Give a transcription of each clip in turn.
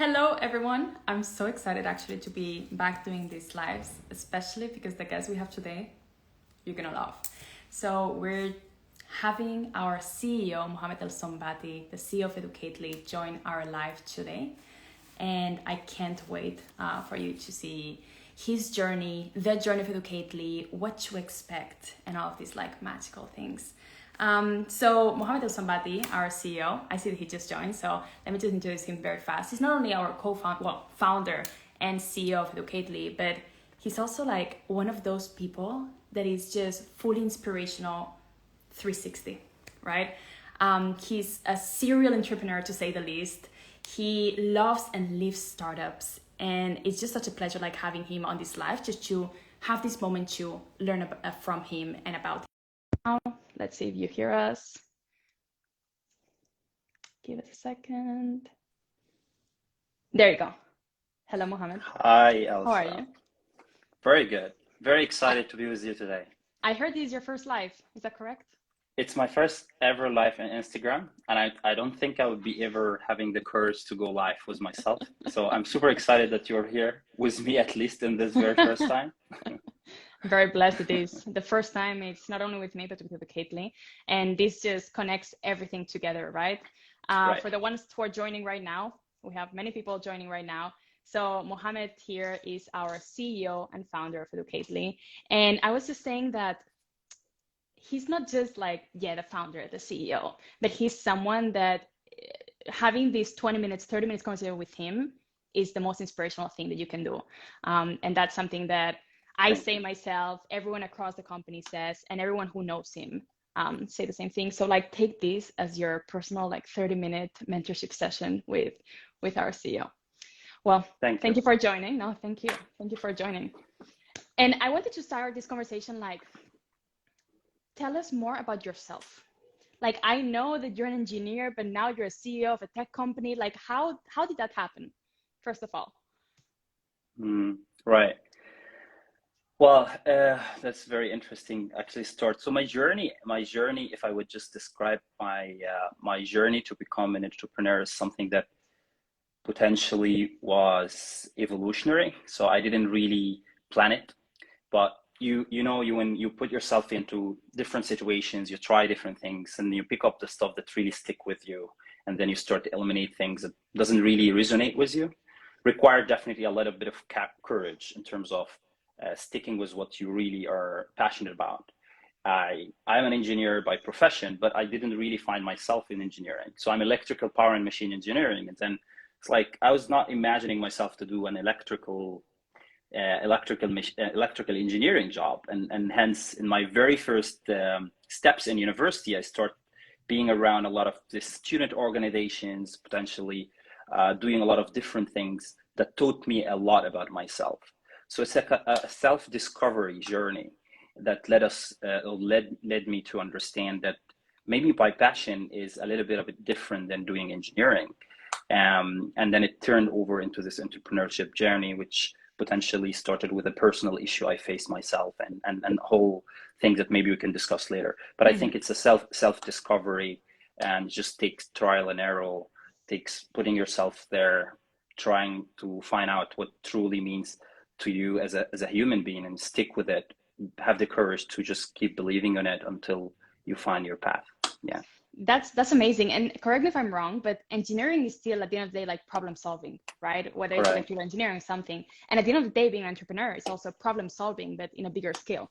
Hello, everyone. I'm so excited actually to be back doing these lives, especially because the guest we have today, you're gonna love. So we're having our CEO, Mohmmed EL Sonbaty, the CEO of Educately, join our live today. And I can't wait for you to see his journey, the journey of Educately, what to expect, and all of these like magical things. So Mohmmed EL Sonbaty, our CEO, I see that he just joined, so let me just introduce him very fast. He's not only our founder and CEO of Educately, but he's also like one of those people that is just fully inspirational 360, right? He's a serial entrepreneur to say the least. He loves and lives startups, and it's just such a pleasure like having him on this live, just to have this moment to learn from him and about him. Now, let's see if you hear us. Give it a second. There you go. Hello, Mohammed. Hi, How are Elsa. you? Very good. Very I, excited to be with you today. I heard this is your first live. Is that correct? It's my first ever live on Instagram, and I don't think I would be ever having the courage to go live with myself. So I'm super excited that you're here with me, at least in this very first time. Very blessed it is. The first time it's not only with me, but with Caitlin. And this just connects everything together, right? Right. For the ones who are joining right now, we have many people joining right now. So Mohammed here is our CEO and founder of Educately. And I was just saying that he's not just like, yeah, the founder, the CEO, but he's someone that having these 20 minutes, 30 minutes conversation with him is the most inspirational thing that you can do. And that's something that I Thank say you. myself, everyone across the company says, and everyone who knows him say the same thing. So like take this as your personal like 30-minute mentorship session with our CEO. Well, Thank thank you. you for joining. No, thank you. Thank you for joining. And I wanted to start this conversation like, tell us more about yourself. Like I know that you're an engineer, but now you're a CEO of a tech company. Like how did that happen? First of all. Right. Well, that's very interesting. Actually, start. So my journey, if I would just describe my journey to become an entrepreneur, is something that potentially was evolutionary. So I didn't really plan it, but you when you put yourself into different situations, you try different things, and you pick up the stuff that really stick with you, and then you start to eliminate things that doesn't really resonate with you. Require definitely a little bit of courage in terms of sticking with what you really are passionate about. I'm an engineer by profession, but I didn't really find myself in engineering. So I'm electrical power and machine engineering, and then it's like I was not imagining myself to do an electrical engineering job, and hence in my very first steps in university, I start being around a lot of the student organizations, potentially doing a lot of different things that taught me a lot about myself. So it's like a self-discovery journey that led me to understand that maybe my passion is a little bit of it different than doing engineering. And then it turned over into this entrepreneurship journey, which potentially started with a personal issue I faced myself, and whole things that maybe we can discuss later. But I think Mm-hmm. it's a self discovery, and just takes trial and error, takes putting yourself there, trying to find out what truly means to you as a human being, and stick with it. Have the courage to just keep believing in it until you find your path. Yeah. That's amazing. And correct me if I'm wrong, but engineering is still at the end of the day like problem solving, right? Whether it's Correct. electrical engineering or something. And at the end of the day, being an entrepreneur is also problem solving, but in a bigger scale,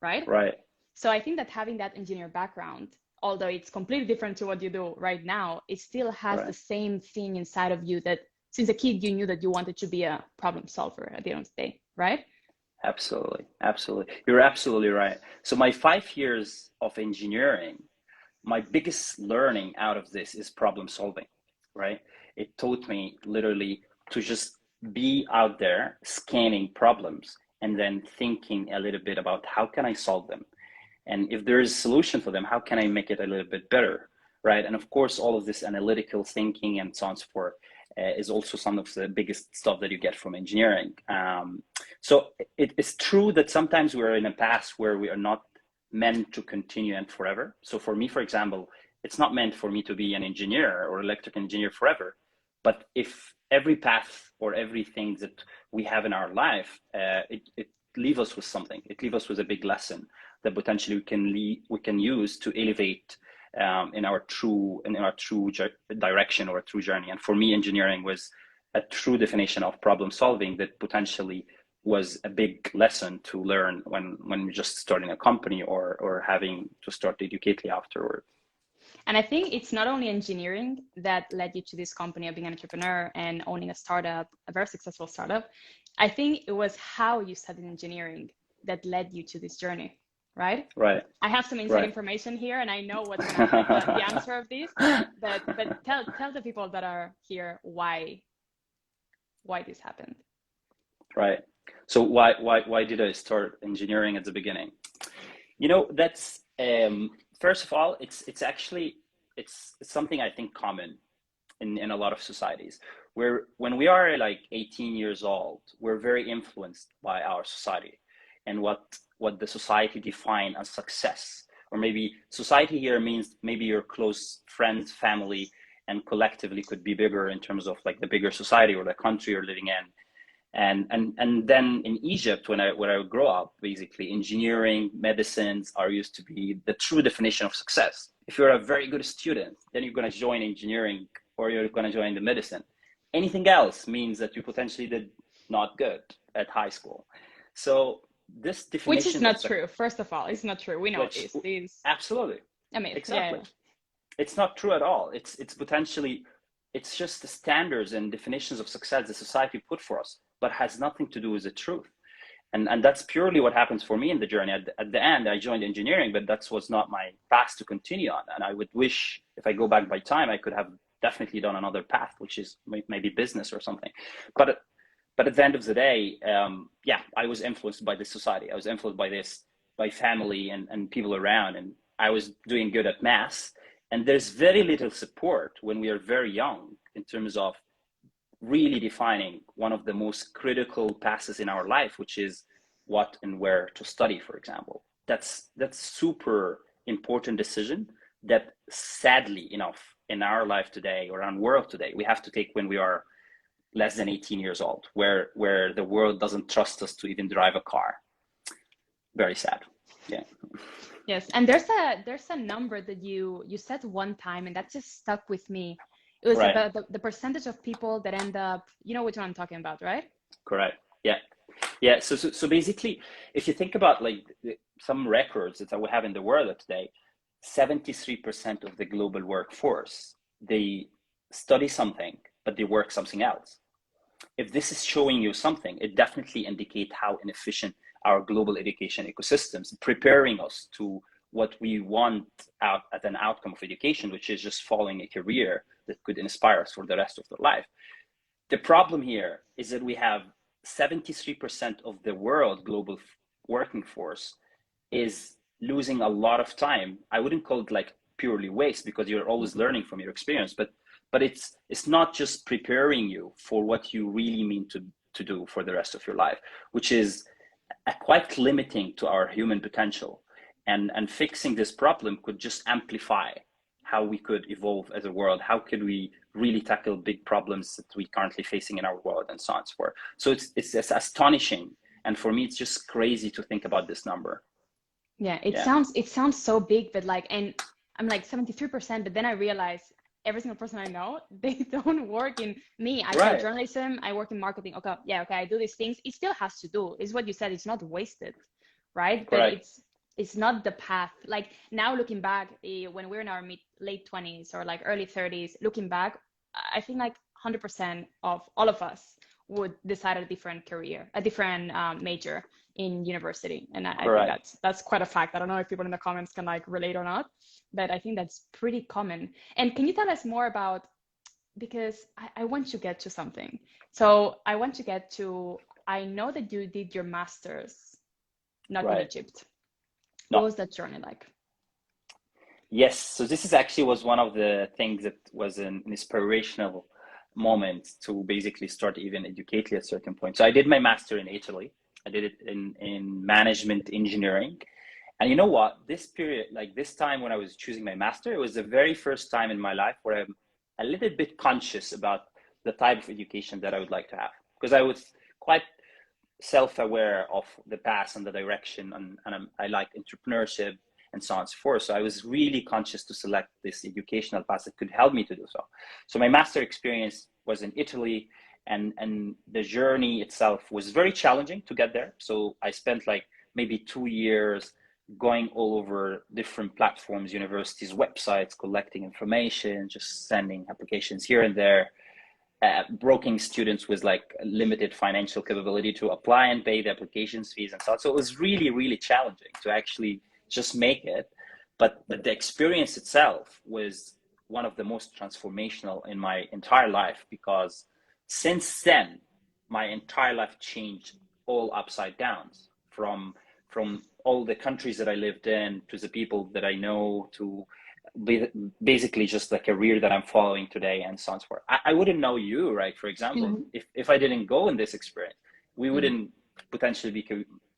right? Right. So I think that having that engineer background, although it's completely different to what you do right now, it still has the Right. same thing inside of you that since a kid you knew that you wanted to be a problem solver at the end of the day, right? Absolutely. Absolutely. You're absolutely right. So my 5 years of engineering, my biggest learning out of this is problem solving, right? It taught me literally to just be out there scanning problems, and then thinking a little bit about how can I solve them? And if there is a solution for them, how can I make it a little bit better, right? And of course, all of this analytical thinking and so on and so forth is also some of the biggest stuff that you get from engineering. So it is true that sometimes we're in a path where we are not meant to continue and forever. So for me, for example, it's not meant for me to be an engineer or electrical engineer forever. But if every path or everything that we have in our life, it leaves us with something. It leaves us with a big lesson that potentially we can use to elevate in our true direction or a true journey. And for me, engineering was a true definition of problem solving that potentially was a big lesson to learn when we're just starting a company or having to start educately afterward. And I think it's not only engineering that led you to this company of being an entrepreneur and owning a startup, a very successful startup. I think it was how you studied engineering that led you to this journey, right? Right. I have some inside information here, and I know what's gonna like the answer of this. But tell the people that are here why this happened. Right. So why did I start engineering at the beginning? You know, that's first of all, it's actually it's something I think common in a lot of societies, where when we are like 18 years old, we're very influenced by our society and what the society define as success. Or maybe society here means maybe your close friends, family, and collectively could be bigger in terms of like the bigger society or the country you're living in. And then in Egypt, when I grew up, basically engineering, medicines are used to be the true definition of success. If you're a very good student, then you're going to join engineering or you're going to join the medicine. Anything else means that you potentially did not good at high school. So this definition, which is not true. First of all, it's not true. We know this. Absolutely. I mean, exactly. Yeah. It's not true at all. It's potentially, it's just the standards and definitions of success the society put for us, but has nothing to do with the truth. And that's purely what happens for me in the journey. At the end, I joined engineering, but that was not my path to continue on. And I would wish, if I go back by time, I could have definitely done another path, which is maybe business or something. But at the end of the day, I was influenced by this society. I was influenced by family and people around. And I was doing good at maths. And there's very little support when we are very young in terms of really defining one of the most critical passes in our life, which is what and where to study, for example. That's super important decision that sadly enough in our life today or around world today, we have to take when we are less than 18 years old, where the world doesn't trust us to even drive a car. Very sad. Yeah. Yes, and there's a number that you said one time, and that just stuck with me. It was about the percentage of people that end up, you know which one I'm talking about, right? Correct. Yeah. So basically, if you think about like some records that we have in the world today, 73% of the global workforce, they study something, but they work something else. If this is showing you something, it definitely indicates how inefficient our global education ecosystems, preparing us to what we want out as an outcome of education, which is just following a career that could inspire us for the rest of their life. The problem here is that we have 73% of the world global working force is losing a lot of time. I wouldn't call it like purely waste, because you're always learning from your experience, but it's not just preparing you for what you really mean to do for the rest of your life, which is quite limiting to our human potential. And fixing this problem could just amplify how we could evolve as a world. How could we really tackle big problems that we currently facing in our world, and so on and so forth. So it's astonishing. And for me, it's just crazy to think about this number. Yeah, it sounds so big, but like, and I'm like 73%, but then I realize every single person I know, they don't work in me. I study journalism, I work in marketing. Okay, I do these things. It still has to do. It's what you said, it's not wasted, right? But it's not the path. Like now looking back, when we're in our late 20s or like early 30s, looking back, I think like 100% of all of us would decide a different career, a different major in university. And I think that's quite a fact. I don't know if people in the comments can like relate or not, but I think that's pretty common. And can you tell us more about, because I want to get to something. So I want to get to, I know that you did your master's not in Egypt. What was that journey like? Yes, so this is actually was one of the things that was an inspirational moment to basically start even educately at a certain point. So I did my master in Italy. I did it in management engineering. And you know what, this period, like this time when I was choosing my master, it was the very first time in my life where I'm a little bit conscious about the type of education that I would like to have, because I was quite self-aware of the past and the direction, and I like entrepreneurship and so on and so forth. So I was really conscious to select this educational path that could help me to do so. So my master experience was in Italy, and the journey itself was very challenging to get there. So I spent like maybe 2 years going all over different platforms, universities, websites, collecting information, just sending applications here and there, broking students with like limited financial capability to apply and pay the applications fees and so on. So it was really, really challenging to actually just make it. But the experience itself was one of the most transformational in my entire life, because since then, my entire life changed all upside downs, from all the countries that I lived in, to the people that I know, to basically just the career that I'm following today and so on and so forth. I wouldn't know you, right? For example, if I didn't go in this experience, we wouldn't potentially be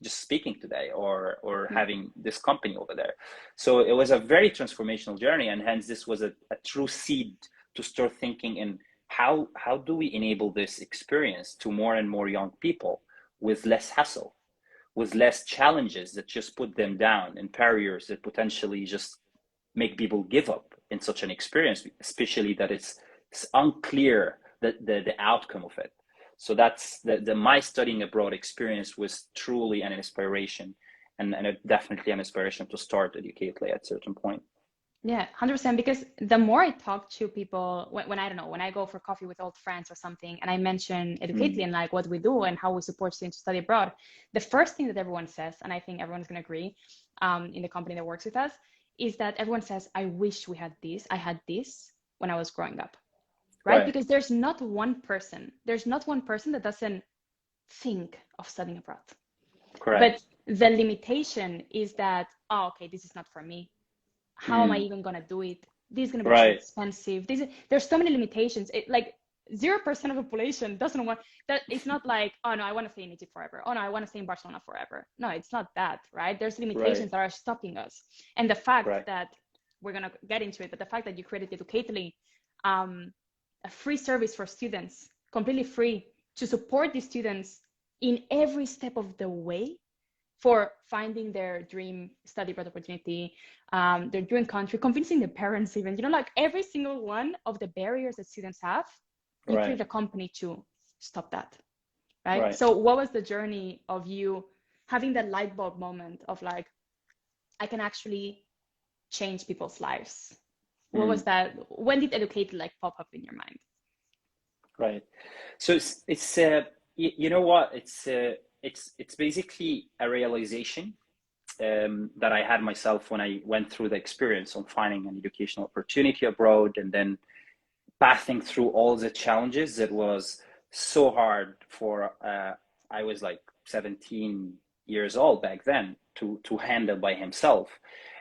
just speaking today, or having this company over there. So it was a very transformational journey, and hence this was a true seed to start thinking in how do we enable this experience to more and more young people with less hassle, with less challenges that just put them down, and barriers that potentially just make people give up in such an experience, especially that it's unclear the outcome of it. So that's my studying abroad experience was truly an inspiration, and definitely an inspiration to start Educately at a certain point. Yeah, 100%. Because the more I talk to people, when I don't know, when I go for coffee with old friends or something, and I mention Educately and like what we do and how we support students to study abroad, the first thing that everyone says, and I think everyone's going to agree in the company that works with us, is that everyone says, I wish we had this. I had this when I was growing up, right? Because there's not one person that doesn't think of studying abroad. Correct. But the limitation is that, oh, okay, this is not for me. How am I even gonna do it? This is gonna be too expensive. There's so many limitations. Like 0% of the population doesn't want that. It's not like, oh no, I want to stay in Egypt forever. Oh no, I want to stay in Barcelona forever. No, it's not that, right? There's limitations that are stopping us. And the fact that we're gonna get into it, but the fact that you created Educately, a free service for students, completely free, to support the students in every step of the way for finding their dream study abroad opportunity, their dream country, convincing their parents even, like every single one of the barriers that students have, you create a company to stop that, right? So what was the journey of you having that light bulb moment of like, I can actually change people's lives? What was that? When did Educately like pop up in your mind? Right. So it's you know what? It's basically a realization that I had myself when I went through the experience on finding an educational opportunity abroad, and then passing through all the challenges that was so hard for I was like 17 years old back then to handle by himself,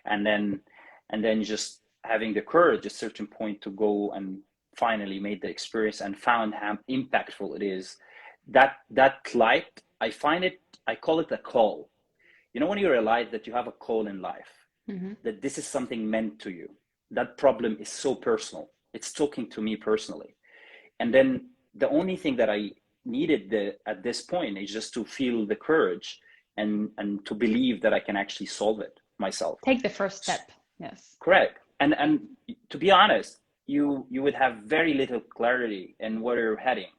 and then just having the courage at a certain point to go and finally made the experience and found how impactful it is. That light, I call it a call. When you realize that you have a call in life, that this is something meant to you, that problem is so personal, it's talking to me personally. And then the only thing that I needed at this point is just to feel the courage and to believe that I can actually solve it myself. Take the first step. Yes. Correct. And to be honest, you would have very little clarity in where you're heading.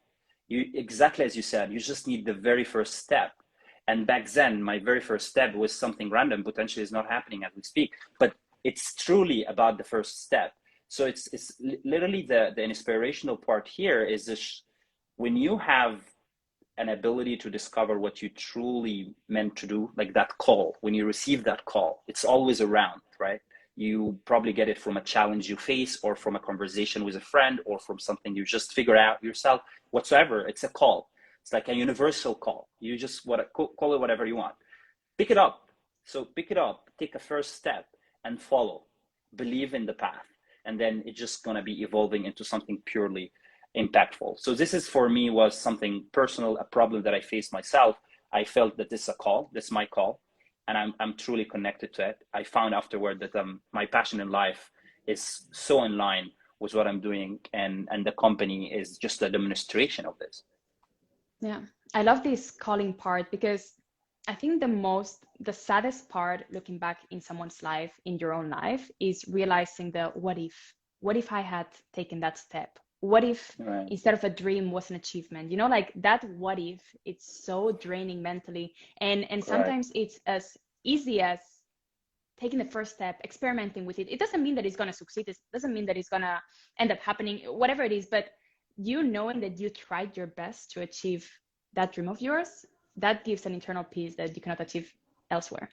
You, exactly as you said, you just need the very first step. And back then, my very first step was something random, potentially is not happening as we speak, but it's truly about the first step. So it's literally the inspirational part here is this: when you have an ability to discover what you truly meant to do, like that call, when you receive that call, it's always around, right? You probably get it from a challenge you face, or from a conversation with a friend, or from something you just figure out yourself, whatsoever. It's a call. It's like a universal call. You just want to call it whatever you want. Pick it up. So pick it up, take a first step and follow. Believe in the path. And then it's just going to be evolving into something purely impactful. So this is, for me, was something personal, a problem that I faced myself. I felt that this is a call, this is my call, and I'm truly connected to it. I found afterward that my passion in life is so in line with what I'm doing, and the company is just a demonstration of this. Yeah, I love this calling part because I think the saddest part looking back in someone's life, in your own life, is realizing the what if. What if I had taken that step? What if Right. instead of a dream was an achievement? You know, like that what if, it's so draining mentally. And Right. sometimes it's as easy as taking the first step, experimenting with it. It doesn't mean that it's going to succeed. It doesn't mean that it's going to end up happening, whatever it is. But you knowing that you tried your best to achieve that dream of yours, that gives an internal peace that you cannot achieve elsewhere.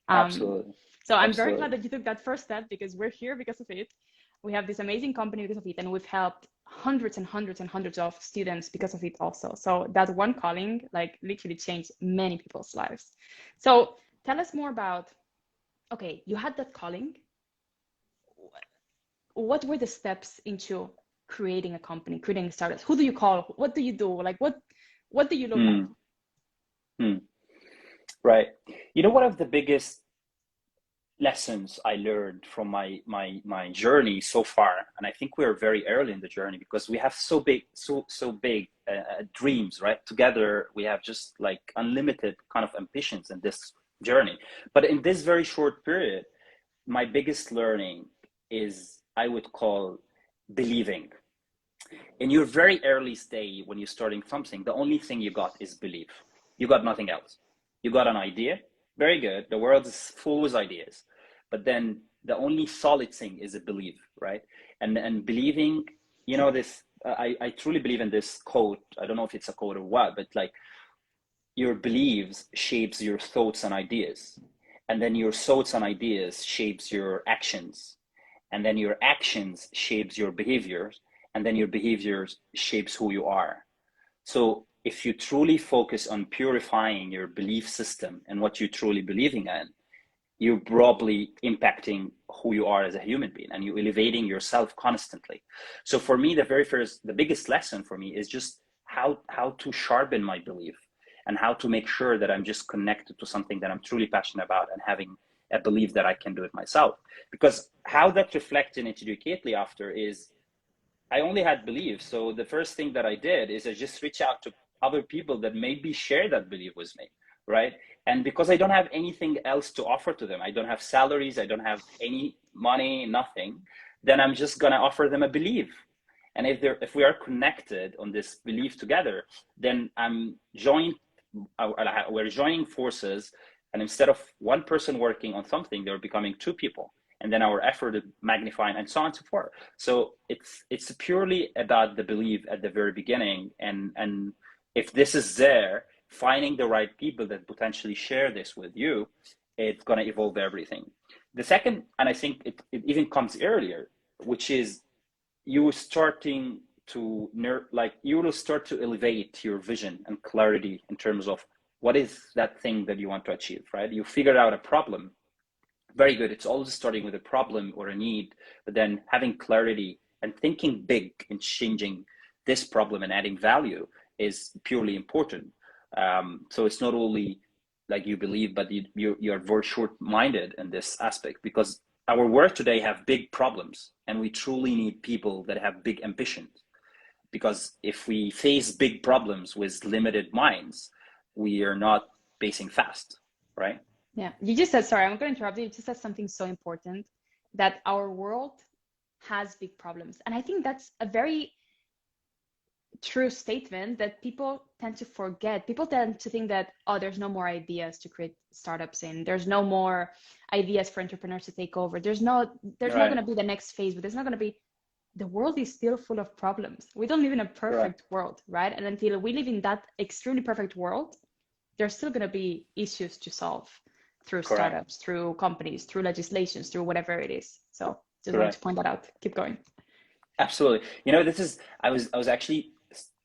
Um, Absolutely. so I'm very glad Absolutely. that you took that first step, because we're here because of it. We have this amazing company because of it, and we've helped hundreds and hundreds and hundreds of students because of it also. So that one calling like literally changed many people's lives. So tell us more about, okay, you had that calling. What were the steps into creating a company, creating startups? Who do you call? What do you do? Like what do you look at? Hmm. Hmm. Right. You know, one of the biggest lessons I learned from my journey so far, and I think we're very early in the journey because we have so big dreams, right? Together we have just like unlimited kind of ambitions in this journey. But in this very short period, my biggest learning is, I would call, believing. In your very early stage when you're starting something, the only thing you got is belief. You got nothing else. You got an idea, very good, the world is full with ideas, but then the only solid thing is a belief, right? And believing, you know, this, I truly believe in this quote. I don't know if it's a quote or what, but like, your beliefs shapes your thoughts and ideas, and then your thoughts and ideas shapes your actions, and then your actions shapes your behaviors, and then your behaviors shapes who you are. So if you truly focus on purifying your belief system and what you're truly believing in, you're probably impacting who you are as a human being, and you're elevating yourself constantly. So for me, the biggest lesson for me is just how to sharpen my belief, and how to make sure that I'm just connected to something that I'm truly passionate about, and having a belief that I can do it myself. Because how that reflected into educately after is, I only had belief. So the first thing that I did is I just reach out to other people that maybe share that belief with me, right? And because I don't have anything else to offer to them, I don't have salaries, I don't have any money, nothing, then I'm just gonna offer them a belief. And if we are connected on this belief together, then we're joining forces, and instead of one person working on something, they're becoming two people, and then our effort is magnifying, and so on and so forth. So it's purely about the belief at the very beginning, and if this is there, finding the right people that potentially share this with you, it's going to evolve everything. The second, and I think it even comes earlier, which is you starting to like you will start to elevate your vision and clarity in terms of what is that thing that you want to achieve, right? You figured out a problem, very good. It's always starting with a problem or a need, but then having clarity and thinking big and changing this problem and adding value is purely important. So it's not only like you believe, but you're very short-minded in this aspect, because our world today have big problems, and we truly need people that have big ambitions. Because if we face big problems with limited minds, we are not pacing fast, right? Yeah, you just said, sorry, I'm going to interrupt you. You just said something so important, that our world has big problems. And I think that's a very true statement that people tend to forget. People tend to think that, oh, there's no more ideas to create startups in. There's no more ideas for entrepreneurs to take over. There's not going Right. to be the next phase, but there's not going to be, the world is still full of problems. We don't live in a perfect Correct. world, right? And until we live in that extremely perfect world, there's still going to be issues to solve through Correct. startups, through companies, through legislations, through whatever it is. So just wanted to Correct. point that out. Keep going. Absolutely. You know, this is, I was actually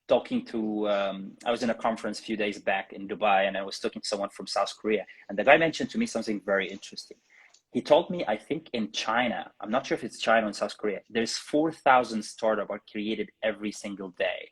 talking to, I was in a conference a few days back in Dubai, and I was talking to someone from South Korea, and the guy mentioned to me something very interesting. He told me, I think in China, I'm not sure if it's China or South Korea, there's 4,000 startups are created every single day.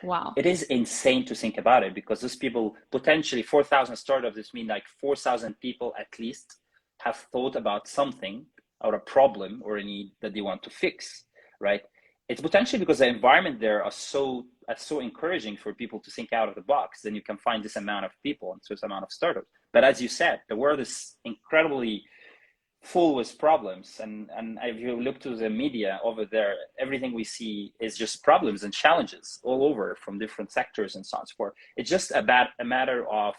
Wow. It is insane to think about it, because those people, potentially 4,000 startups, this means like 4,000 people at least have thought about something or a problem or a need that they want to fix. right? It's potentially because the environment there are so encouraging for people to think out of the box. Then you can find this amount of people and this amount of startups. But as you said, the world is incredibly full with problems, and if you look to the media over there, everything we see is just problems and challenges all over from different sectors and so on and so forth. It's just about a matter of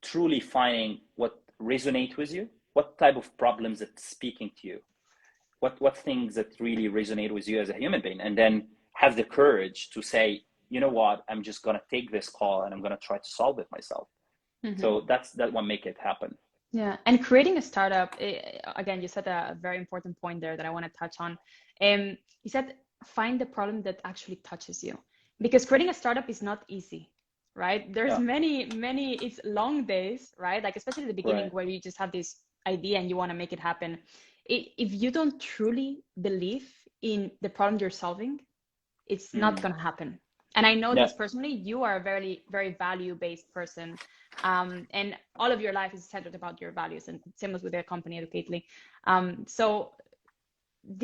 truly finding what resonate with you, what type of problems that's speaking to you, what things that really resonate with you as a human being, and then have the courage to say, you know what, I'm just going to take this call and I'm going to try to solve it myself. So that what make it happen. Yeah, and creating a startup, again, you said a very important point there that I want to touch on. You said find the problem that actually touches you, because creating a startup is not easy, right? There's many, it's long days, right? Like especially at the beginning where you just have this idea and you want to make it happen. If you don't truly believe in the problem you're solving, it's not going to happen. And I know this personally, you are a very, very value-based person. And all of your life is centered about your values, and same as with their company, Educately. So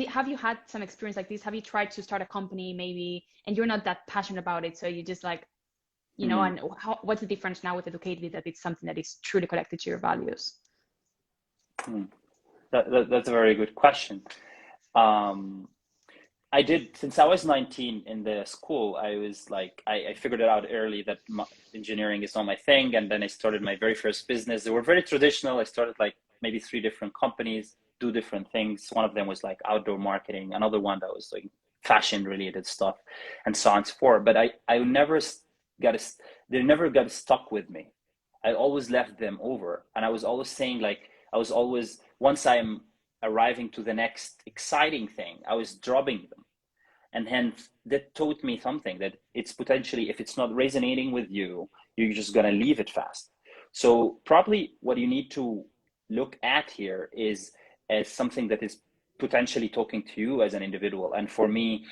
have you had some experience like this? Have you tried to start a company maybe, and you're not that passionate about it, so you just like, you know, and what's the difference now with Educately that it's something that is truly connected to your values? That's a very good question. I did, since I was 19 in the school, I was like, I figured it out early that engineering is not my thing. And then I started my very first business. They were very traditional. I started like maybe 3 different companies, do different things. One of them was like outdoor marketing. Another one that was like fashion related stuff and so on and so forth. But I never they never got stuck with me. I always left them over. And I was always saying like, once I'm arriving to the next exciting thing, I was dropping them. And hence that taught me something, that it's potentially, if it's not resonating with you, you're just going to leave it fast. So probably what you need to look at here is as something that is potentially talking to you as an individual. And for me,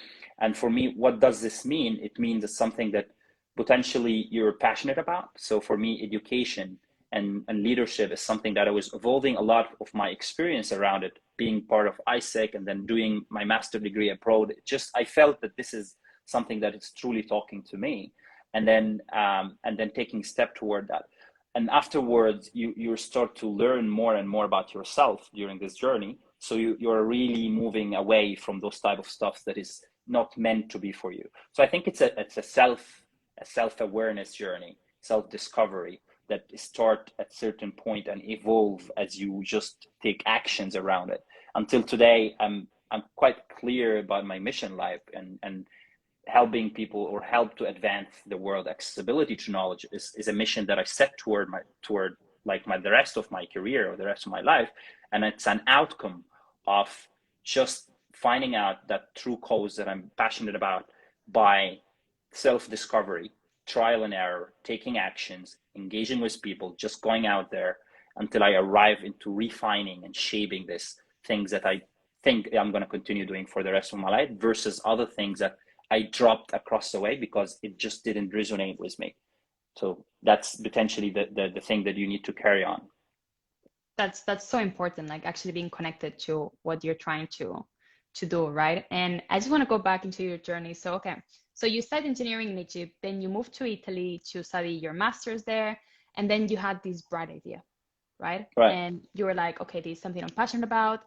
what does this mean? It means it's something that potentially you're passionate about. So for me, education and leadership is something that I was evolving a lot of my experience around it, being part of ISEC and then doing my master's degree abroad. I felt that this is something that is truly talking to me, and then taking a step toward that. And afterwards, you start to learn more and more about yourself during this journey. So you're really moving away from those type of stuff that is not meant to be for you. So I think it's a self-awareness journey, self-discovery, that start at certain point and evolve as you just take actions around it. Until today, I'm quite clear about my mission life, and helping people or help to advance the world accessibility to knowledge is a mission that I set toward the rest of my career or the rest of my life. And it's an outcome of just finding out that true cause that I'm passionate about by self-discovery, trial and error, taking actions, engaging with people, just going out there until I arrive into refining and shaping these things that I think I'm going to continue doing for the rest of my life, versus other things that I dropped across the way because it just didn't resonate with me. So that's potentially the thing that you need to carry on. That's so important, like actually being connected to what you're trying to do, right? And I just want to go back into your journey. So, okay. So you studied engineering in Egypt, then you moved to Italy to study your master's there, and then you had this bright idea, right? And you were like, okay, this is something I'm passionate about,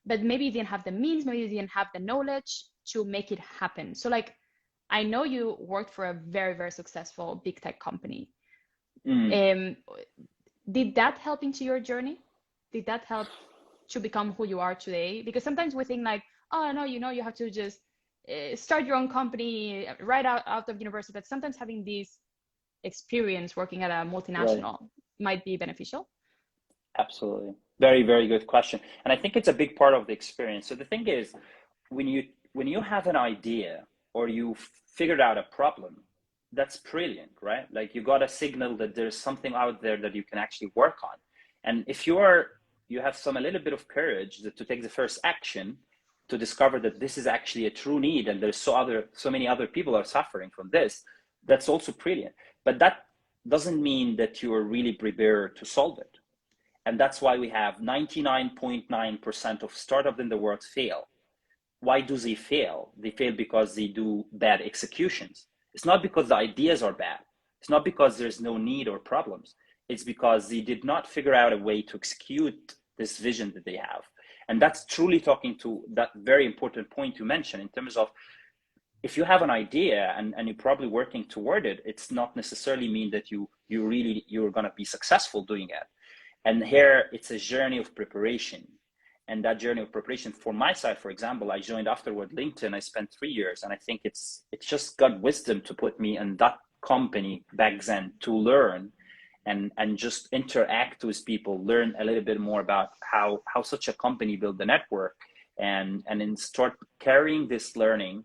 but maybe you didn't have the means, maybe you didn't have the knowledge to make it happen. So like, I know you worked for a very, very successful big tech company. Did that help into your journey? Did that help to become who you are today? Because sometimes we think like, oh no, you have to just start your own company right out of university. But sometimes having this experience working at a multinational might be beneficial. Absolutely. Very, very good question. And I think it's a big part of the experience. So the thing is, when you have an idea or you figured out a problem, that's brilliant, right? Like you got a signal that there's something out there that you can actually work on. And if you have a little bit of courage to take the first action, to discover that this is actually a true need and there's so many other people are suffering from this, that's also brilliant. But that doesn't mean that you are really prepared to solve it. And that's why we have 99.9% of startups in the world fail. why do they fail? They fail because they do bad executions. It's not because the ideas are bad. It's not because there's no need or problems. It's because they did not figure out a way to execute this vision that they have. And that's truly talking to that very important point you mentioned in terms of, if you have an idea and you're probably working toward it, it's not necessarily mean that you're going to be successful doing it. And here it's a journey of preparation. And that journey of preparation, for my side, for example, I joined afterward LinkedIn. I spent 3 years, and I think it's just God wisdom to put me in that company back then to learn and just interact with people, learn a little bit more about how such a company build the network, and then start carrying this learning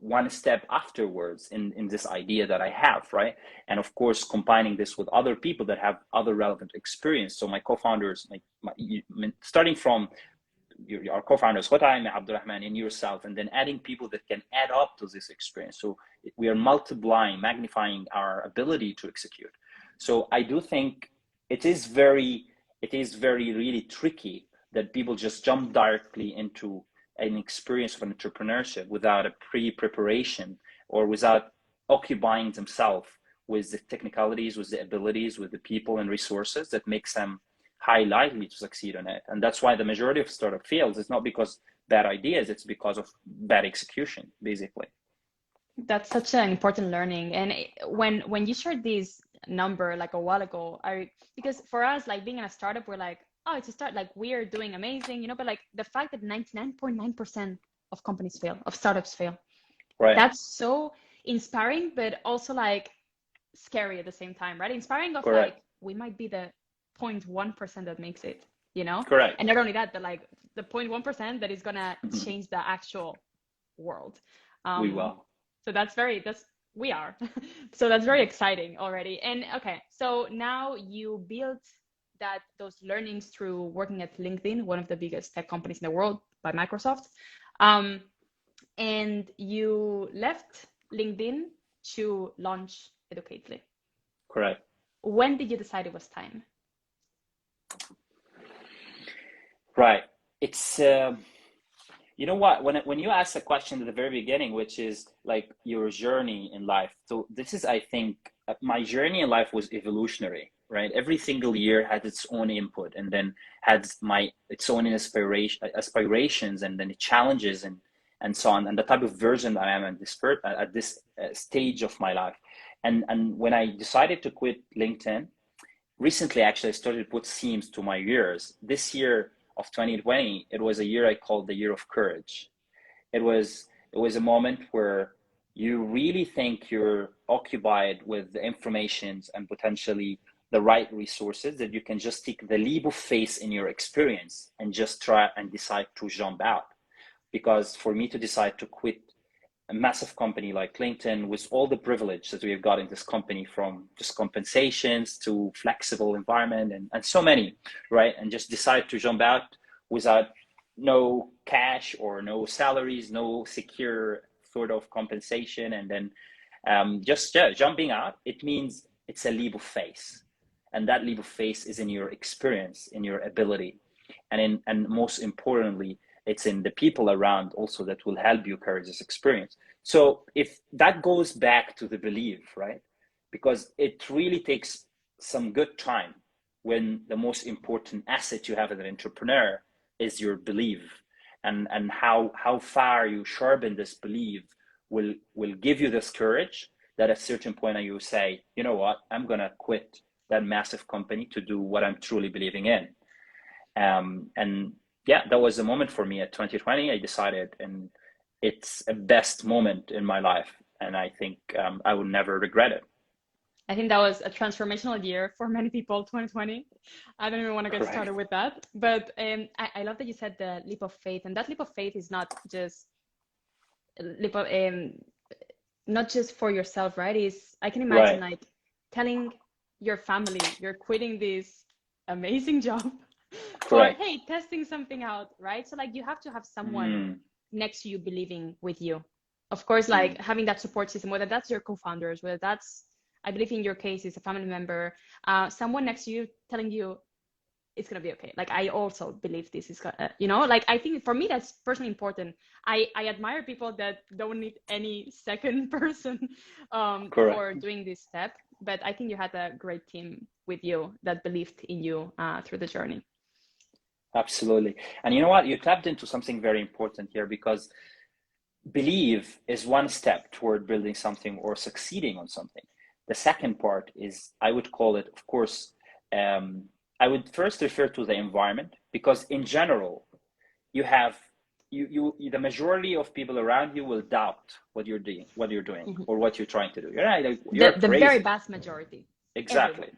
one step afterwards in this idea that I have, right? And of course, combining this with other people that have other relevant experience. So my co-founders, starting from our co-founders, Khotaim, Abdurrahman, and yourself, and then adding people that can add up to this experience. So we are multiplying, magnifying our ability to execute. So I do think it is very really tricky that people just jump directly into an experience of entrepreneurship without a pre-preparation or without occupying themselves with the technicalities, with the abilities, with the people and resources that makes them highly likely to succeed on it. And that's why the majority of startup fails. It's not because bad ideas, it's because of bad execution, basically. That's such an important learning. And when you shared this number like a while ago, because for us, like being in a startup, we're like, oh, it's a start, like we're doing amazing, but like the fact that 99.9% of companies fail, of startups fail, right? That's so inspiring, but also like scary at the same time, right? Inspiring of Correct. like, we might be the 0.1% that makes it, Correct. And not only that, but like the 0.1% that is gonna change the actual world. We will. So we are. So that's very exciting already. And okay, so now you built those learnings through working at LinkedIn, one of the biggest tech companies in the world by Microsoft. And you left LinkedIn to launch Educately. Correct. When did you decide it was time? Right. It's you know what, when you ask a question at the very beginning, which is like your journey in life. So this is, I think, my journey in life was evolutionary, right? Every single year had its own input, and then had its own aspirations, and then challenges, and so on, and the type of version that I am at this stage of my life. And when I decided to quit LinkedIn recently, actually, I started to put themes to my years. This year of 2020, it was a year I called the year of courage. It was a moment where you really think you're occupied with the informations and potentially the right resources, that you can just take the leap of faith in your experience and just try and decide to jump out. Because for me to decide to quit a massive company like LinkedIn, with all the privilege that we have got in this company, from just compensations to flexible environment and so many, right? And just decide to jump out without no cash or no salaries, no secure sort of compensation. And then jumping out, it means it's a leap of faith. And that leap of faith is in your experience, in your ability. And most importantly, it's in the people around also that will help you carry this experience. So if that goes back to the belief, right? Because it really takes some good time when the most important asset you have as an entrepreneur is your belief, and how far you sharpen this belief will give you this courage that at a certain point you say, you know what, I'm gonna quit that massive company to do what I'm truly believing in. And yeah, that was the moment for me at 2020. I decided, and it's a best moment in my life, and I think I will never regret it. I think that was a transformational year for many people, 2020. I don't even want to get started with that. But I love that you said the leap of faith. And that leap of faith is not just not just for yourself, right? I can imagine like telling your family you're quitting this amazing job for, hey, testing something out, right? So like you have to have someone next to you believing with you. Of course, like having that support system, whether that's your co-founders, whether that's, I believe in your case, is a family member, someone next to you telling you it's gonna be okay. Like I also believe this is gonna, you know, like I think for me that's personally important. I admire people that don't need any second person Correct. for doing this step. But I think you had a great team with you that believed in you through the journey. Absolutely. And you know what? You tapped into something very important here, because believe is one step toward building something or succeeding on something. The second part is, I would call it, of course, I would first refer to the environment, because in general, you have the majority of people around you will doubt what you're doing, Mm-hmm. or what you're trying to do. You're right, like, you're The very crazy. vast majority, Exactly. everyone.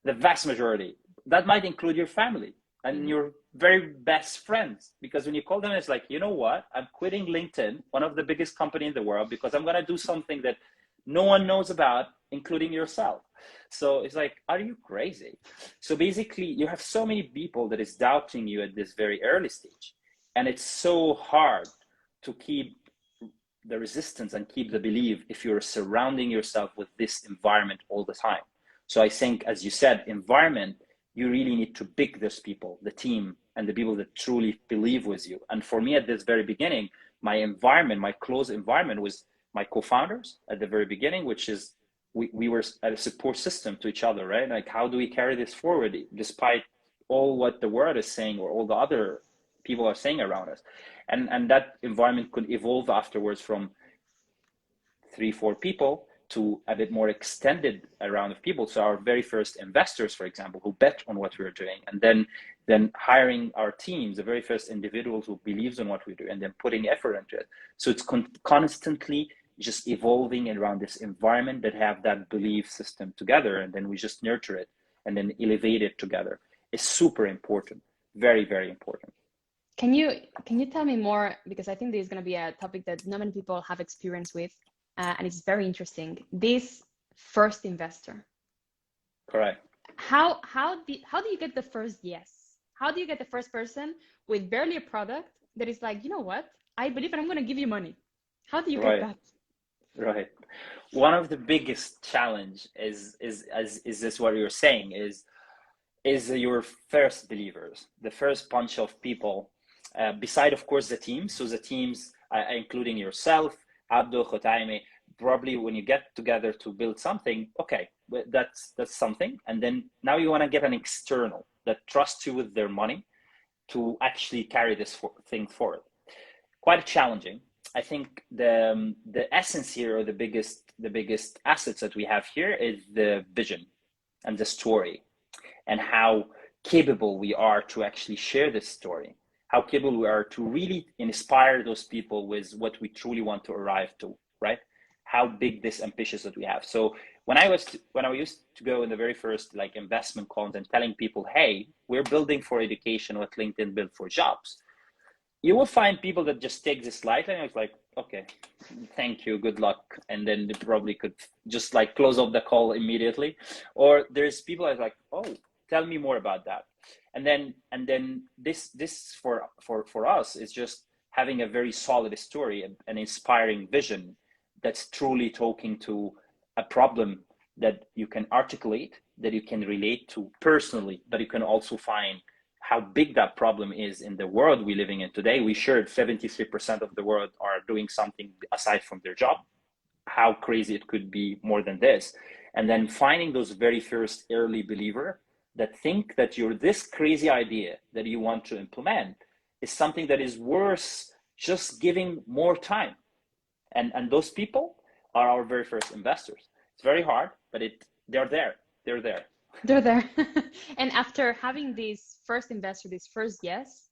The vast majority. That might include your family and Mm-hmm. your very best friends, because when you call them, it's like, you know what, I'm quitting LinkedIn, one of the biggest company in the world, because I'm going to do something that no one knows about, including yourself. So it's like, are you crazy? So basically, you have so many people that is doubting you at this very early stage, and it's so hard to keep the resistance and keep the belief if you're surrounding yourself with this environment all the time. So I think, as you said, environment, you really need to pick those people, the team, and the people that truly believe with you. And for me, at this very beginning, my environment, my close environment, was my co-founders at the very beginning, which is we were a support system to each other, right? Like, how do we carry this forward despite all what the world is saying, or all the other people are saying around us? And that environment could evolve afterwards from 3-4 people to a bit more extended round of people. So our very first investors, for example, who bet on what we were doing, and then hiring our teams, the very first individuals who believes in what we do, and then putting effort into it. So it's constantly just evolving around this environment that have that belief system together, and then we just nurture it and then elevate it together. It's super important, very, very important. Can you tell me more, because I think this is going to be a topic that not many people have experience with, and it's very interesting. This first investor, Correct. how do you get the first yes? How do you get the first person with barely a product that is like, you know what? I believe and I'm going to give you money. How do you get Right. that? Right. One of the biggest challenge is this what you're saying is your first believers, the first bunch of people, beside of course the teams. So the teams, including yourself, Abdo, Khotaime, probably when you get together to build something, okay, that's something, and then now you want to get an external that trusts you with their money to actually carry this thing forward. Quite challenging. I think the essence here, or the biggest assets that we have here, is the vision and the story, and how capable we are to actually share this story, how capable we are to really inspire those people with what we truly want to arrive to, right? How big this ambitious that we have. So when I used to go in the very first like investment calls and telling people, hey, we're building for education what LinkedIn built for jobs, you will find people that just take this lightly, and it's like, okay, thank you, good luck, and then they probably could just like close off the call immediately. Or there's people that are like, oh, tell me more about that. And then this for us is just having a very solid story, an inspiring vision that's truly talking to a problem that you can articulate, that you can relate to personally, but you can also find how big that problem is in the world we're living in today. We shared 73% of the world are doing something aside from their job. How crazy it could be more than this. And then finding those very first early believer that think that you're this crazy idea that you want to implement is something that is worth just giving more time. And those people are our very first investors. It's very hard, but they're there. They're there. They're there. And after having this first investor, this first yes,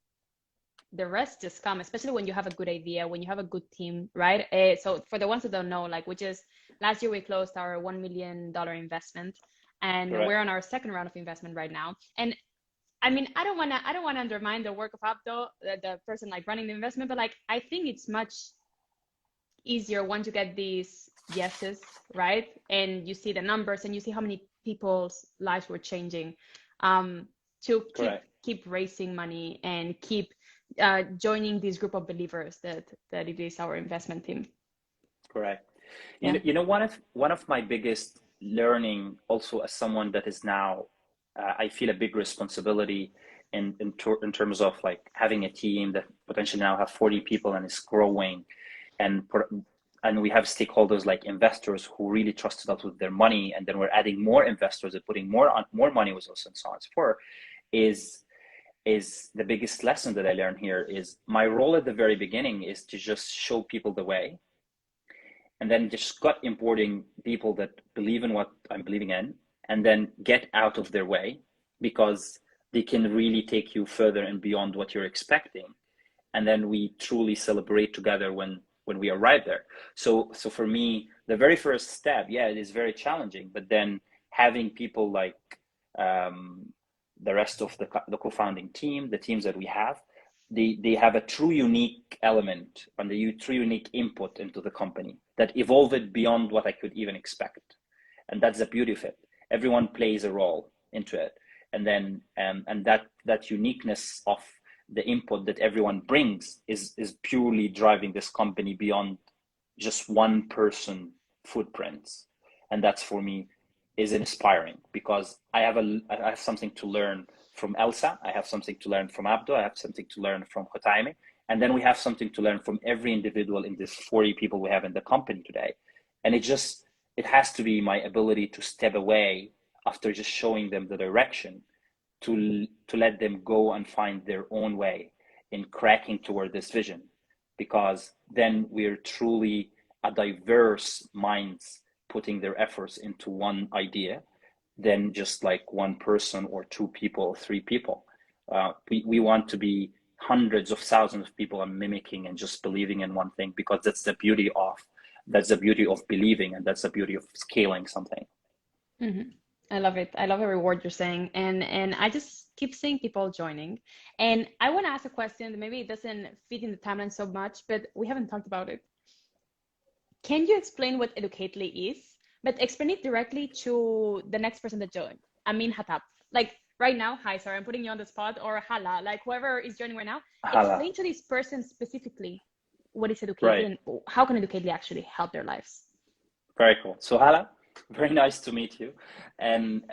the rest just come, especially when you have a good idea, when you have a good team, right? So for the ones that don't know, like we just last year we closed our $1 million investment, and Correct. we're on our second round of investment right now. And I mean, I don't wanna undermine the work of Abdo, the person like running the investment, but like I think it's much easier once you get these yeses, right? And you see the numbers and you see how many people's lives were changing, to Correct. keep raising money and keep joining this group of believers that it is our investment team. Correct. Yeah. One of my biggest learning, also as someone that is now I feel a big responsibility in terms of like having a team that potentially now have 40 people and is growing, and and we have stakeholders like investors who really trusted us with their money, and then we're adding more investors and putting more money with us and so on and so forth. Is the biggest lesson that I learned here is my role at the very beginning is to just show people the way, and then just gut importing people that believe in what I'm believing in, and then get out of their way, because they can really take you further and beyond what you're expecting. And then we truly celebrate together when we arrive there. So for me, the very first step, yeah, it is very challenging, but then having people like the rest of the co-founding team, the teams that we have, they have a true unique element and the true unique input into the company that evolved beyond what I could even expect. And that's the beauty of it. Everyone plays a role into it. And then and that uniqueness of the input that everyone brings is purely driving this company beyond just one person footprints. And that's, for me, is inspiring, because I have something to learn from Elsa, I have something to learn from Abdo, I have something to learn from Khotaimi, and then we have something to learn from every individual in this 40 people we have in the company today. And it has to be my ability to step away after just showing them the direction, to let them go and find their own way in cracking toward this vision, because then we're truly a diverse minds putting their efforts into one idea than just like one person or two people or three people. We want to be hundreds of thousands of people are mimicking and just believing in one thing, because that's the beauty of believing, and that's the beauty of scaling something. Mm-hmm. I love it. I love every word you're saying. And I just keep seeing people joining. And I want to ask a question that maybe it doesn't fit in the timeline so much, but we haven't talked about it. Can you explain what Educately is? But explain it directly to the next person that joined. I mean, Hatab. Like right now, hi, sorry, I'm putting you on the spot, or Hala, like whoever is joining right now. Hala. Explain to this person specifically what is Educately Right. and how can Educately actually help their lives? Very cool. So Hala, very nice to meet you. And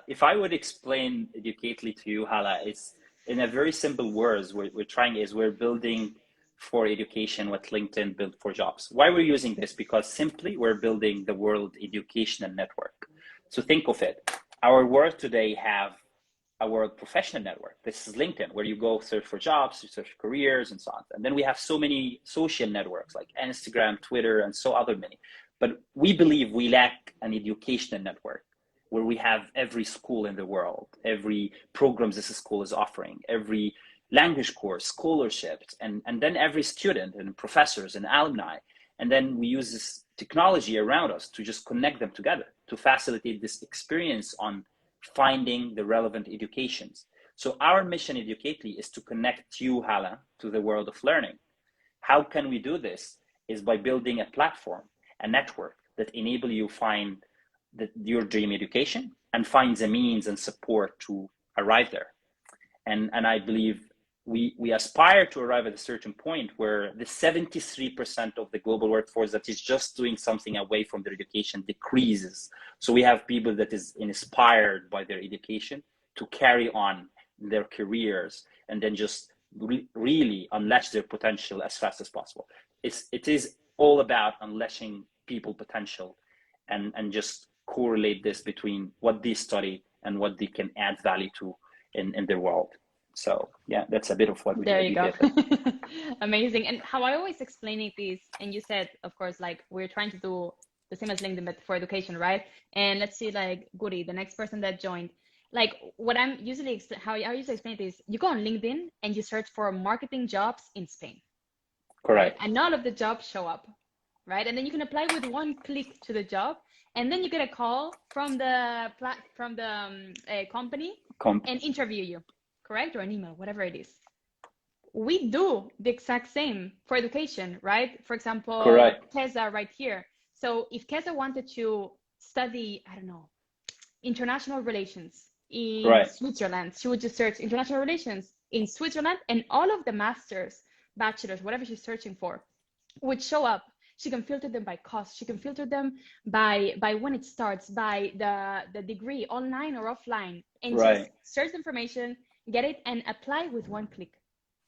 if I would explain Educately to you, Hala, it's in a very simple words. We're building for education what LinkedIn built for jobs. Why we're using this? Because simply we're building the world educational network. So think of it. Our world today have a world professional network. This is LinkedIn, where you go search for jobs, you search careers and so on. And then we have so many social networks like Instagram, Twitter, and so other many. But we believe we lack an educational network where we have every school in the world, every programs this school is offering, every language course, scholarships, and then every student and professors and alumni. And then we use this technology around us to just connect them together to facilitate this experience on finding the relevant educations. So our mission Educately is to connect you, Hala, to the world of learning. How can we do this? Is by building a platform, a network that enable you find your dream education and find the means and support to arrive there. And I believe we aspire to arrive at a certain point where the 73% of the global workforce that is just doing something away from their education decreases. So we have people that is inspired by their education to carry on their careers and then just really unleash their potential as fast as possible. It is all about unleashing people potential and just correlate this between what they study and what they can add value to in their world. So yeah, that's a bit of what we do. There you go. Amazing. And how I always explain it is, and you said, of course, like we're trying to do the same as LinkedIn, but for education, right? And let's see, like Guri, the next person that joined, like what I'm usually, how I usually explain it is, you go on LinkedIn and you search for marketing jobs in Spain. Correct. Right? And all of the jobs show up, right? And then you can apply with one click to the job, and then you get a call from the company and interview you. Correct? Or an email, whatever it is. We do the exact same for education, right? For example, correct. Keza right here. So if Keza wanted to study, I don't know, international relations in Switzerland, she would just search international relations in Switzerland, and all of the masters, bachelors, whatever she's searching for would show up. She can filter them by cost. She can filter them by when it starts, by the degree, online or offline, and just Right. search the information, get it, and apply with one click.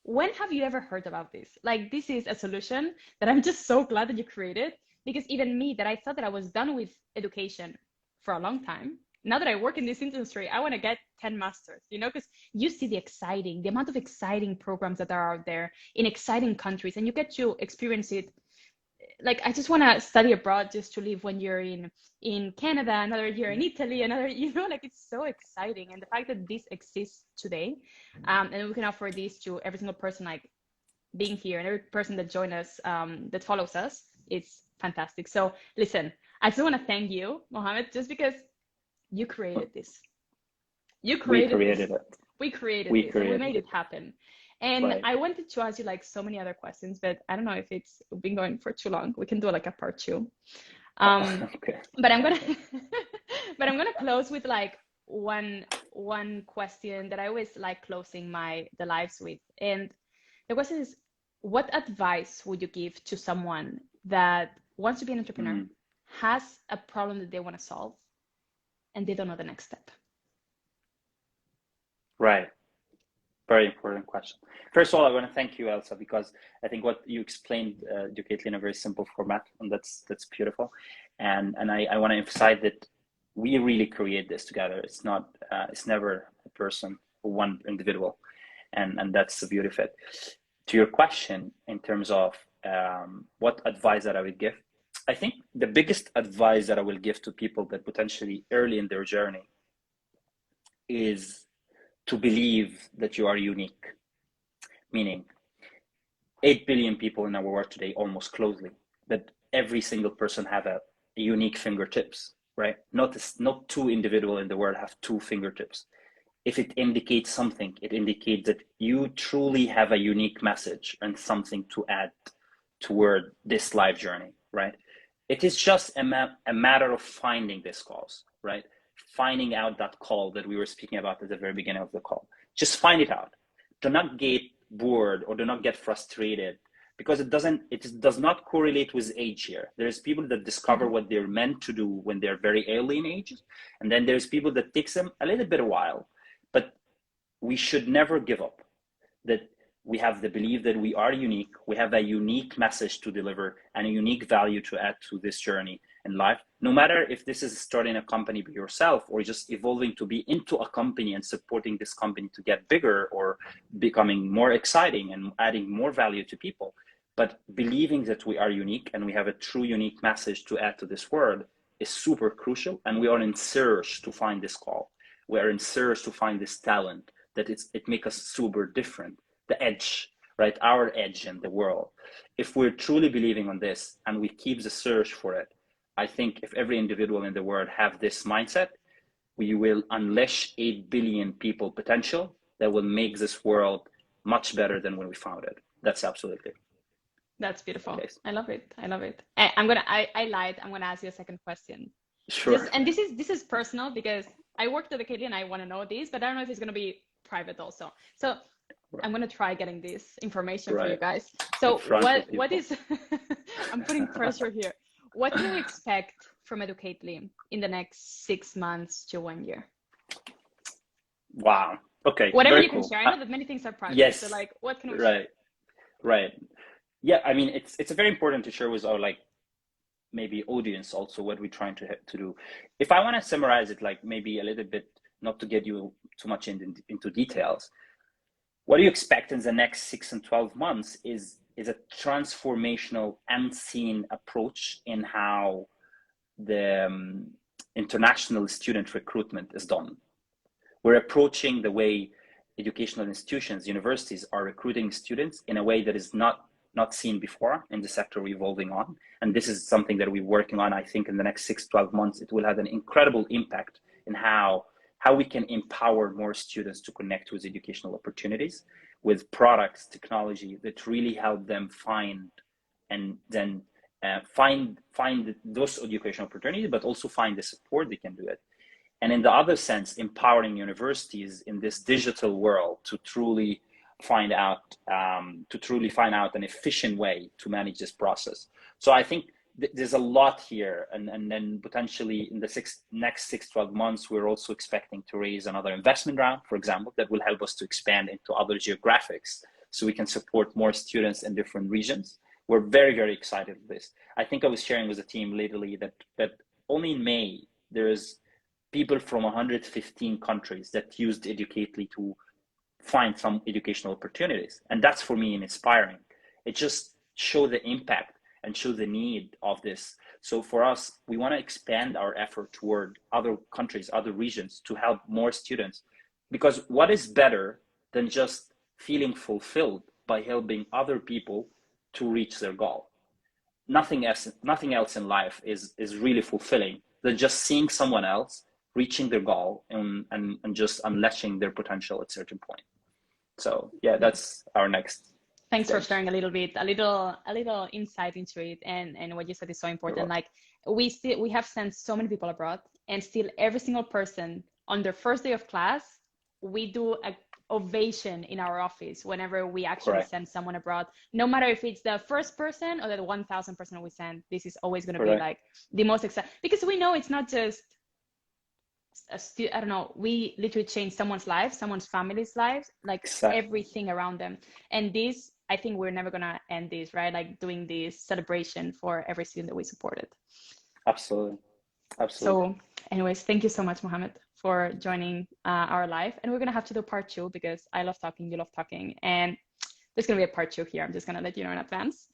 When have you ever heard about this? Like, this is a solution that I'm just so glad that you created, because even me, that I thought that I was done with education for a long time, now that I work in this industry, I want to get 10 masters, you know, because you see the amount of exciting programs that are out there in exciting countries, and you get to experience it. Like, I just want to study abroad just to live 1 year in Canada, another year in Italy, another, you know, like, it's so exciting. And the fact that this exists today, and we can offer this to every single person, like being here, and every person that joins us, that follows us, it's fantastic. So listen, I just want to thank you, Mohammed, just because you created this. You created this. We created this, and we made it happen. And Right. I wanted to ask you like so many other questions, but I don't know if it's been going for too long. We can do like a part 2. Okay. But I'm gonna but I'm gonna close with like one question that I always like closing the lives with. And the question is, what advice would you give to someone that wants to be an entrepreneur, has a problem that they want to solve, and they don't know the next step? Right. Very important question. First of all, I want to thank you, Elsa, because I think what you explained educately in a very simple format, and that's beautiful. And I want to emphasize that we really create this together. It's not, it's never a person or one individual, and that's the beauty of it. To your question, in terms of what advice that I would give, I think the biggest advice that I will give to people that potentially early in their journey is to believe that you are unique. Meaning, 8 billion people in our world today, almost closely, that every single person have a unique fingertips, right? Not two individuals in the world have two fingertips. If it indicates something, it indicates that you truly have a unique message and something to add toward this life journey, right? It is just a matter of finding this cause, right? Finding out that call that we were speaking about at the very beginning of the call. Just find it out. Do not get bored or do not get frustrated, because it does not correlate with age here. There's people that discover what they're meant to do when they're very early in age, and then there's people that takes them a little bit a while. But we should never give up. That we have the belief that we are unique, we have a unique message to deliver and a unique value to add to this journey in life. No matter if this is starting a company by yourself or just evolving to be into a company and supporting this company to get bigger or becoming more exciting and adding more value to people. But believing that we are unique and we have a true unique message to add to this world is super crucial. And we are in search to find this call. We are in search to find this talent that it makes us super different. The edge, right? Our edge in the world. If we're truly believing on this and we keep the search for it, I think if every individual in the world have this mindset, we will unleash 8 billion people potential that will make this world much better than when we found it. That's absolutely. That's beautiful. Okay. I love it. I love it. I lied. I'm gonna ask you a second question. Sure. And this is personal because I worked at the KD and I want to know this, but I don't know if it's gonna be private also. So I'm gonna try getting this information for you guys. So what is I'm putting pressure here. What can we expect from Educately in the next 6 months to 1 year? Wow. Okay. Whatever you can share. I know that many things are private. Yes. So like, what can we share? Right. Yeah. I mean, it's very important to share with our maybe audience also what we're trying to do. If I want to summarize it, like maybe a little bit, not to get you too much into details. What do you expect in the next 6 and 12 months is a transformational, unseen approach in how the international student recruitment is done. We're approaching the way educational institutions, universities are recruiting students in a way that is not seen before in the sector we're evolving on. And this is something that we're working on. I think in the next 6, 12 months, it will have an incredible impact in how we can empower more students to connect with educational opportunities, with products, technology that really help them find and then find those educational opportunities, but also find the support they can do it. And in the other sense, empowering universities in this digital world to truly find out an efficient way to manage this process. So I think there's a lot here, and then potentially in the next 6-12 months, we're also expecting to raise another investment round, for example, that will help us to expand into other geographics so we can support more students in different regions. We're very, very excited with this. I think I was sharing with the team lately that only in May, there is people from 115 countries that used Educately to find some educational opportunities. And that's for me inspiring. It just shows the impact and show the need of this. So for us, we want to expand our effort toward other countries, other regions to help more students. Because what is better than just feeling fulfilled by helping other people to reach their goal? Nothing else in life is really fulfilling than just seeing someone else reaching their goal and just unleashing their potential at a certain point. So yeah, that's our next. Thanks for sharing a little insight into it, and what you said is so important. Like we have sent so many people abroad, and still every single person on their first day of class, we do a ovation in our office whenever we actually send someone abroad. No matter if it's the first person or the 1,000 person we send, this is always going to be like the most exciting, because we know it's not just I don't know, we literally change someone's life, someone's family's lives, like everything around them. And this, I think we're never gonna end this, right? Like doing this celebration for every student that we supported. Absolutely. So anyways, thank you so much, Mohmmed, for joining our live. And we're gonna have to do part 2 because I love talking, you love talking, and there's gonna be a part 2 here. I'm just gonna let you know in advance.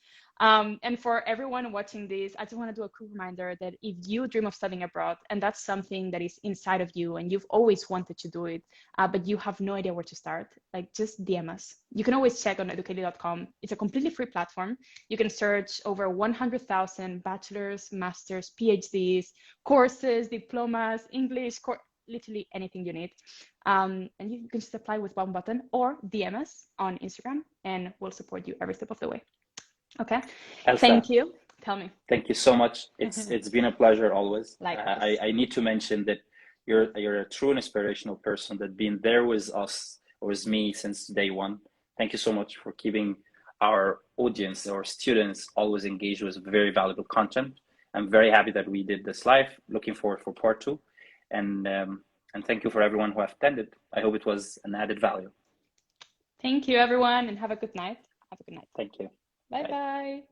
And for everyone watching this, I just want to do a quick reminder that if you dream of studying abroad and that's something that is inside of you and you've always wanted to do it, but you have no idea where to start, like just DM us. You can always check on educately.com. It's a completely free platform. You can search over 100,000 bachelor's, master's, PhDs, courses, diplomas, English, literally anything you need. And you can just apply with one button or DM us on Instagram and we'll support you every step of the way. Okay. Elsa, thank you. Tell me. Thank you so much. It's been a pleasure always. I need to mention that you're a true inspirational person that's been there with us or with me since day one. Thank you so much for keeping our audience, our students, always engaged with very valuable content. I'm very happy that we did this live. Looking forward for part 2, and thank you for everyone who have attended. I hope it was an added value. Thank you, everyone, and have a good night. Have a good night. Thank you. Bye-bye.